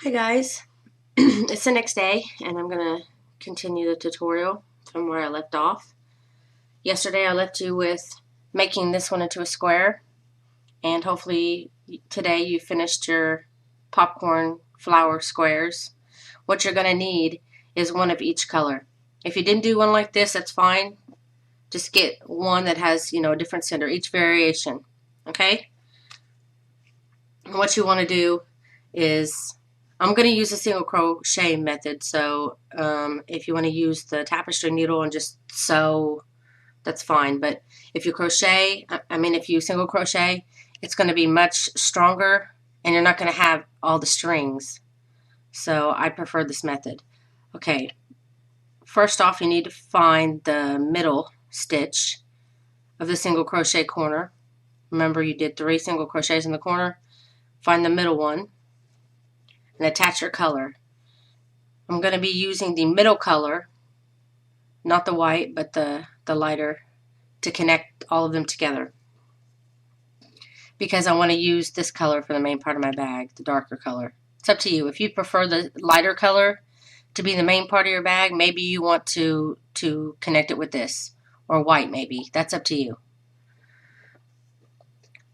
Hi guys, it's the next day and I'm going to continue the tutorial from where I left off. Yesterday I left you with making this one into a square, and hopefully today you finished your popcorn flower squares. What you're going to need is one of each color. If you didn't do one like this, that's fine. Just get one that has, a different center, each variation, okay? And what you want to do is, I'm going to use the single crochet method, so if you want to use the tapestry needle and just sew, that's fine. But if you crochet, if you single crochet, it's going to be much stronger and you're not going to have all the strings. So I prefer this method. Okay, first off you need to find the middle stitch of the single crochet corner. Remember, you did 3 single crochets in the corner. Find the middle one and attach your color. I'm going to be using the middle color, not the white, but the lighter, to connect all of them together, because I want to use this color for the main part of my bag, the darker color. It's up to you. If you prefer the lighter color to be the main part of your bag, maybe you want to connect it with this, or white maybe. That's up to you.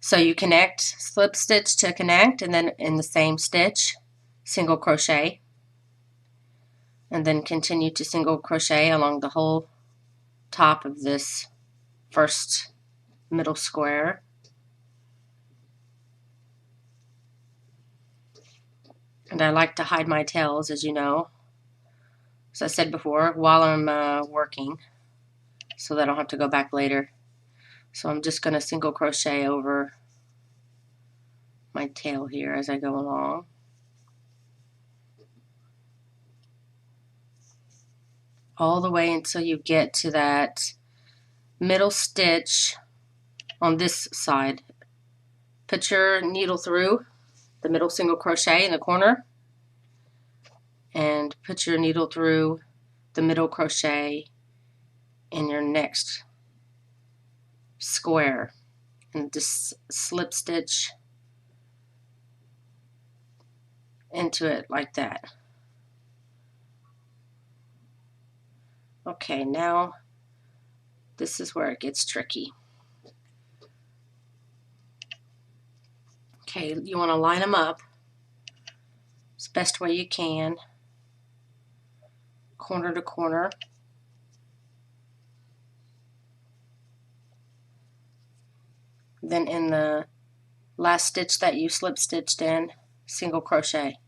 So you connect, slip stitch to connect, and then in the same stitch, single crochet, and then continue to single crochet along the whole top of this first middle square. And I like to hide my tails, as you know, as I said before, while I'm working, so that I don't have to go back later. So I'm just going to single crochet over my tail here as I go along. All the way until you get to that middle stitch on this side. Put your needle through the middle single crochet in the corner and put your needle through the middle crochet in your next square, and just slip stitch into it like that. Okay, now this is where it gets tricky. Okay, you want to line them up as best way you can, corner to corner. Then in the last stitch that you slip stitched in, single crochet.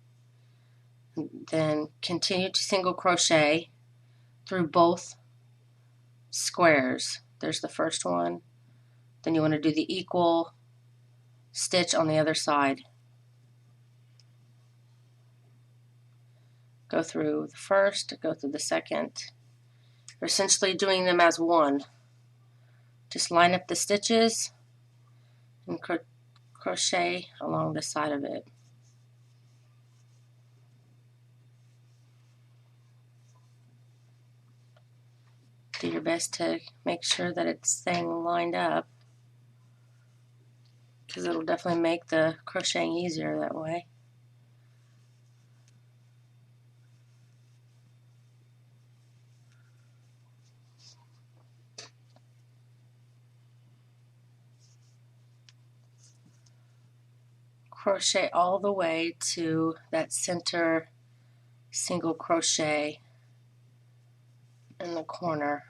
Then continue to single crochet through both squares. There's the first one. Then you want to do the equal stitch on the other side. Go through the first, go through the second. You're essentially doing them as one. Just line up the stitches and crochet along the side of it. Do your best to make sure that it's staying lined up, because it'll definitely make the crocheting easier that way. Crochet all the way to that center single crochet in the corner.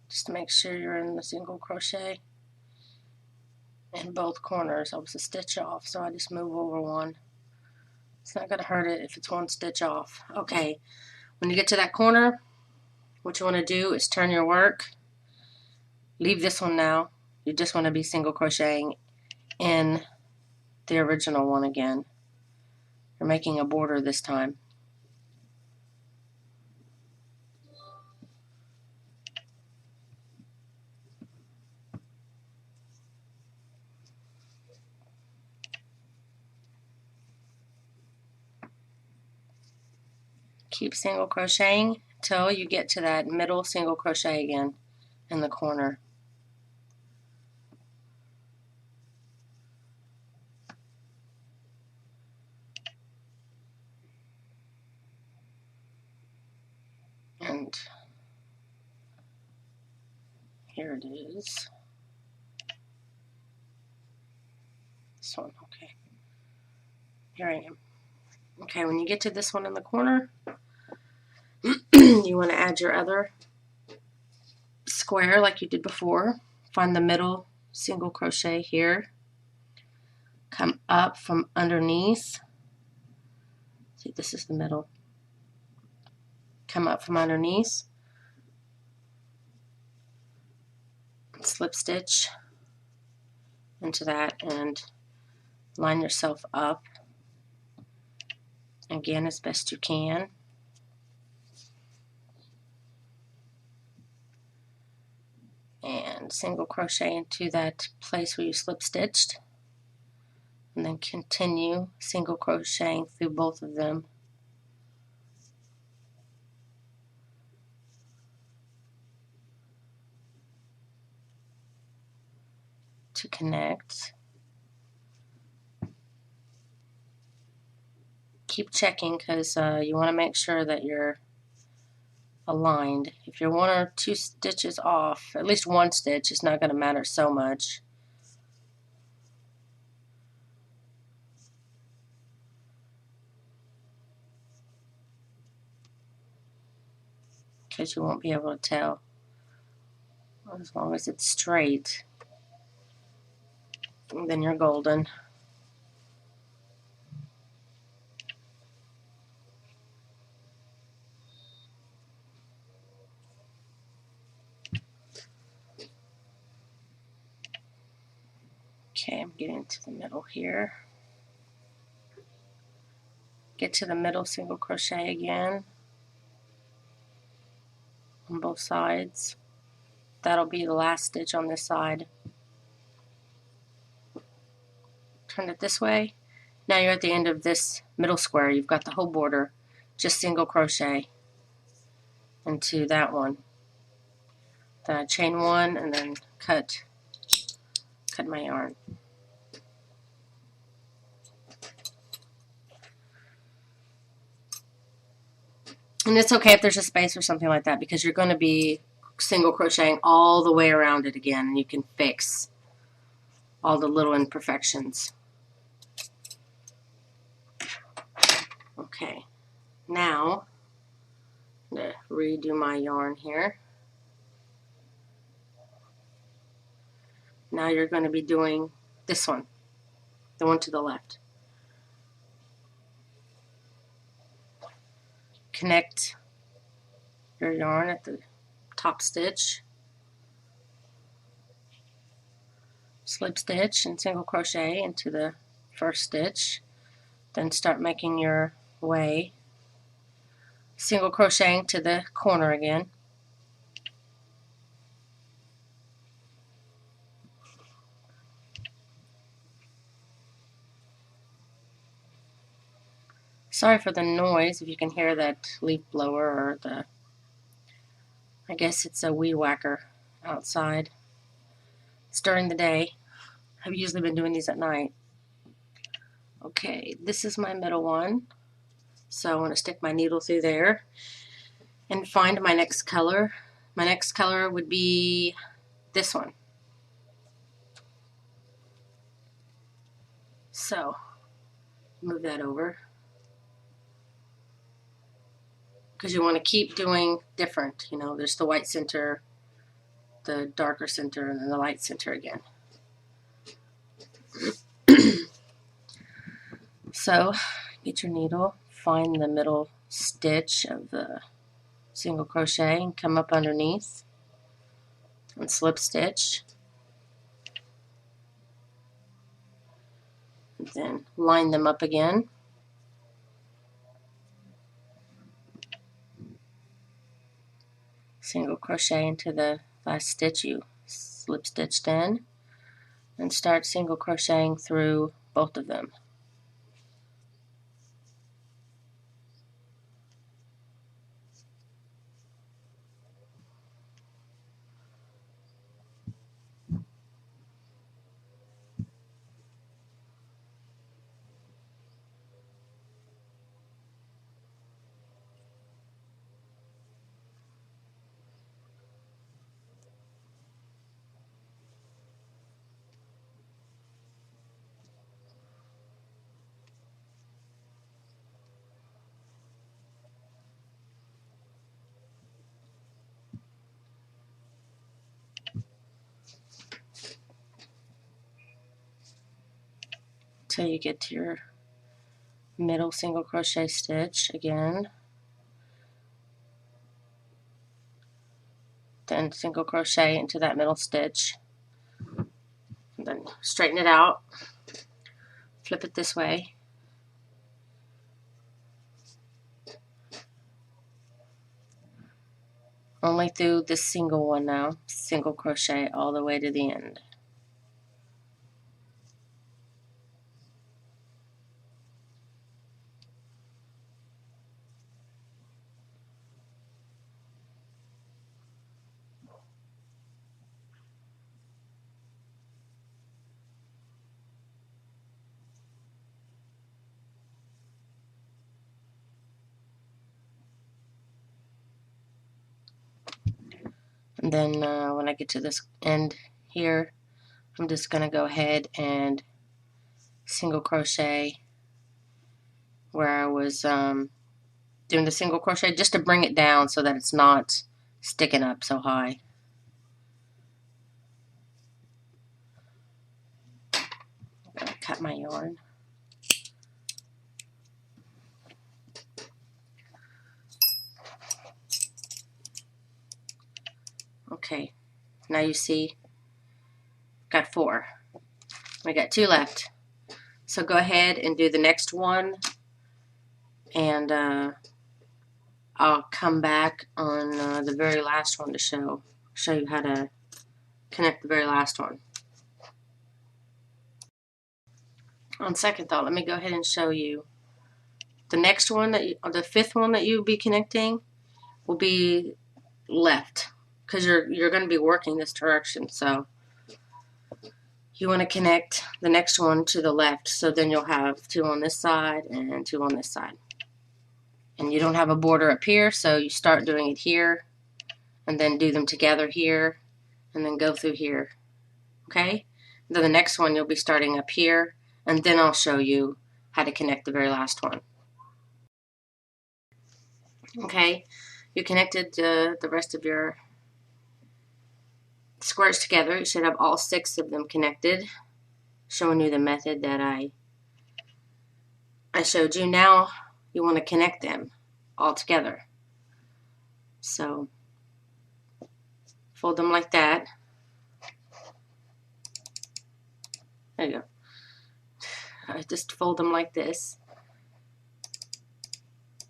Just make sure you're in the single crochet in both corners. I was a stitch off, so I just move over one. It's not going to hurt it if it's one stitch off. Okay, when you get to that corner, what you want to do is turn your work. Leave this one now. You just want to be single crocheting in the original one again. You're making a border this time. Keep single crocheting until you get to that middle single crochet again in the corner. And here it is. This one, okay. Here I am. Okay, when you get to this one in the corner, you want to add your other square like you did before. Find the middle single crochet here. Come up from underneath. See, this is the middle. Come up from underneath. Slip stitch into that and line yourself up again as best you can. And single crochet into that place where you slip stitched, and then continue single crocheting through both of them. To connect. Keep checking because you want to make sure that you're aligned. If you're 1 or 2 stitches off, at least 1 stitch, it's not going to matter so much. Because you won't be able to tell. As long as it's straight, then you're golden. Okay, I'm getting to the middle here. Get to the middle single crochet again on both sides. That'll be the last stitch on this side. Turn it this way. Now you're at the end of this middle square. You've got the whole border. Just single crochet into that one. Then I chain 1 and then cut my yarn. And it's okay if there's a space or something like that, because you're going to be single crocheting all the way around it again, and you can fix all the little imperfections. Okay, now I'm going to redo my yarn here. Now you're going to be doing this one, the one to the left. Connect your yarn at the top stitch, slip stitch and single crochet into the first stitch, then start making your way, single crocheting to the corner again, sorry for the noise if you can hear that leaf blower or the, I guess it's a weed whacker outside. It's during the day. I've usually been doing these at night. Okay, this is my middle one. So I want to stick my needle through there and find my next color. My next color would be this one. So move that over, because you want to keep doing different. You know, there's the white center, the darker center, and then the light center again. So get your needle, find the middle stitch of the single crochet and come up underneath and slip stitch, and then line them up again, single crochet into the last stitch you slip stitched in, and start single crocheting through both of them. till you get to your middle single crochet stitch again, then single crochet into that middle stitch, and then straighten it out, flip it this way, only through this single one now, single crochet all the way to the end. And then when I get to this end here, I'm just going to go ahead and single crochet where I was doing the single crochet, just to bring it down so that it's not sticking up so high. I'm going to cut my yarn. Okay, now you see, got 4. We got 2 left. So go ahead and do the next one, and I'll come back on the very last one to show you how to connect the very last one. On second thought, let me go ahead and show you the next one, the 5th one that you'll be connecting will be left, because you're going to be working this direction, so you want to connect the next one to the left, so then you'll have 2 on this side and 2 on this side. And you don't have a border up here, so you start doing it here, and then do them together here, and then go through here. Okay? Then the next one you'll be starting up here, and then I'll show you how to connect the very last one. Okay, you connected the rest of your squares together. You should have all 6 of them connected, showing you the method that I showed you. Now you want to connect them all together. So fold them like that. There you go. Just fold them like this.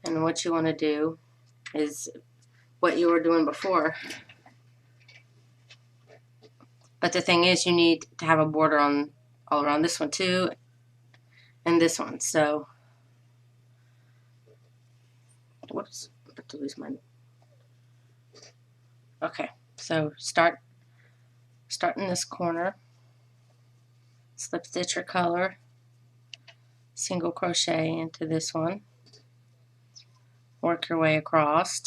And what you want to do is what you were doing before. But the thing is, you need to have a border on all around this one too, and this one. So, whoops, I'm about to lose my. Okay, so start in this corner, slip stitch your color, single crochet into this one, work your way across.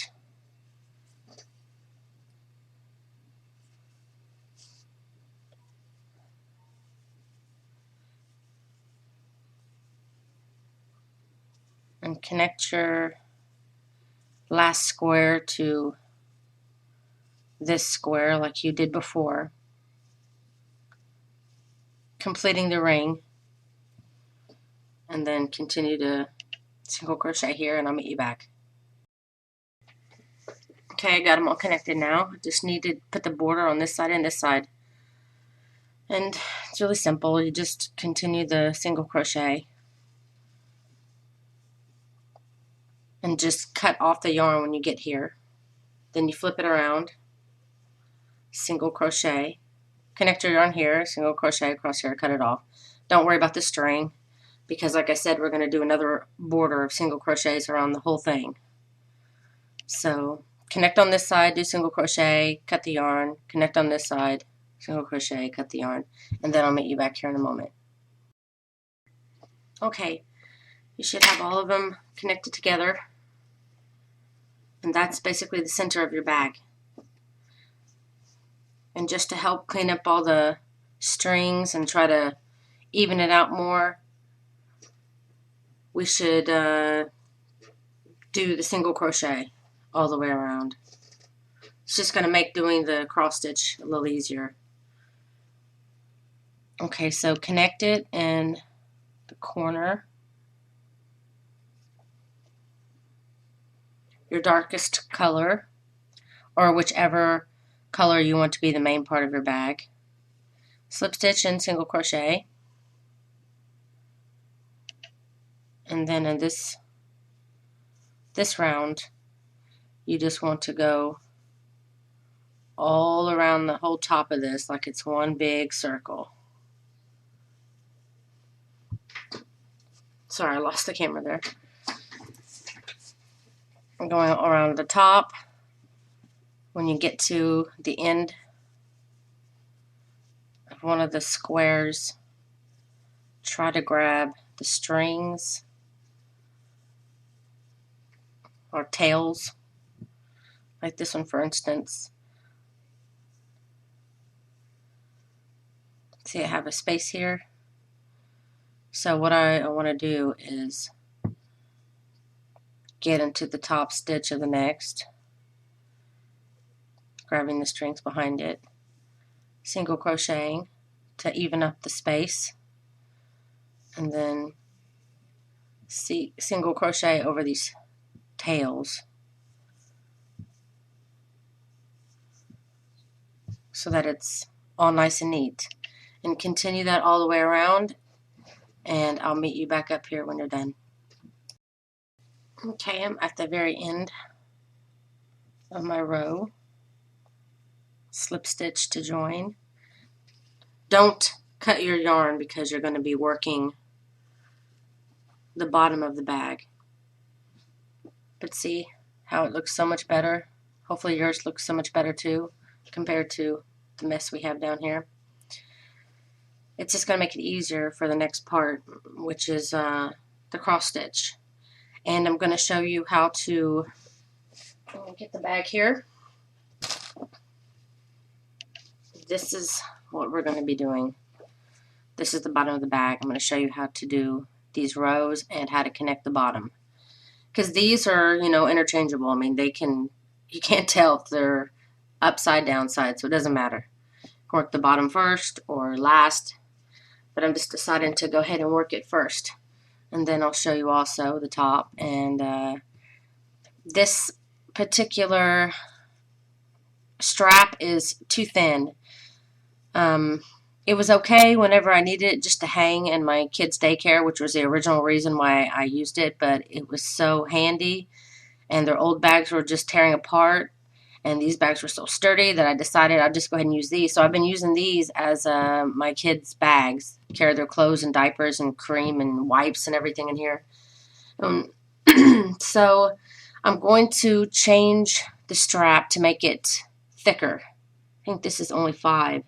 And connect your last square to this square like you did before, completing the ring, and then continue to single crochet here, and I'll meet you back. Okay, I got them all connected now. I just need to put the border on this side and this side, and it's really simple. You just continue the single crochet and just cut off the yarn when you get here. Then you flip it around, single crochet, connect your yarn here, single crochet across here, cut it off. Don't worry about the string, because like I said, we're going to do another border of single crochets around the whole thing. So connect on this side, do single crochet, cut the yarn, connect on this side, single crochet, cut the yarn, and then I'll meet you back here in a moment. Okay, you should have all of them connected together, and that's basically the center of your bag. And just to help clean up all the strings and try to even it out more, we should do the single crochet all the way around. It's just going to make doing the cross stitch a little easier. Okay, so connect it and the corner, your darkest color, or whichever color you want to be the main part of your bag. Slip stitch and single crochet. And then in this round, you just want to go all around the whole top of this like it's one big circle. Sorry, I lost the camera there. I'm going around the top. When you get to the end of one of the squares, try to grab the strings or tails, like this one for instance. See, I have a space here. So what I want to do is get into the top stitch of the next, grabbing the strings behind it, single crocheting to even up the space, and then single crochet over these tails so that it's all nice and neat. And continue that all the way around, and I'll meet you back up here when you're done. Okay, I'm at the very end of my row. Slip stitch to join. Don't cut your yarn because you're going to be working the bottom of the bag. But see how it looks so much better? Hopefully yours looks so much better too compared to the mess we have down here. It's just going to make it easier for the next part, which is the cross stitch. And I'm going to show you how to get the bag here. This is what we're going to be doing. This is the bottom of the bag. I'm going to show you how to do these rows and how to connect the bottom. Because these are, interchangeable. I mean, you can't tell if they're upside down side, so it doesn't matter. Work the bottom first or last. But I'm just deciding to go ahead and work it first. And then I'll show you also the top. And this particular strap is too thin. It was okay whenever I needed it just to hang in my kids' daycare, which was the original reason why I used it. But it was so handy. And their old bags were just tearing apart. And these bags were so sturdy that I decided I'd just go ahead and use these. So I've been using these as my kids' bags. Carry their clothes and diapers and cream and wipes and everything in here. So I'm going to change the strap to make it thicker. I think this is only 5.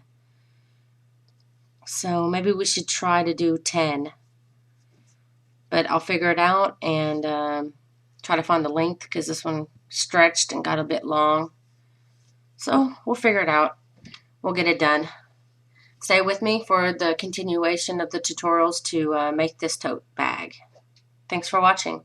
So maybe we should try to do 10. But I'll figure it out and try to find the length because this one stretched and got a bit long. So we'll figure it out. We'll get it done. Stay with me for the continuation of the tutorials to make this tote bag. Thanks for watching.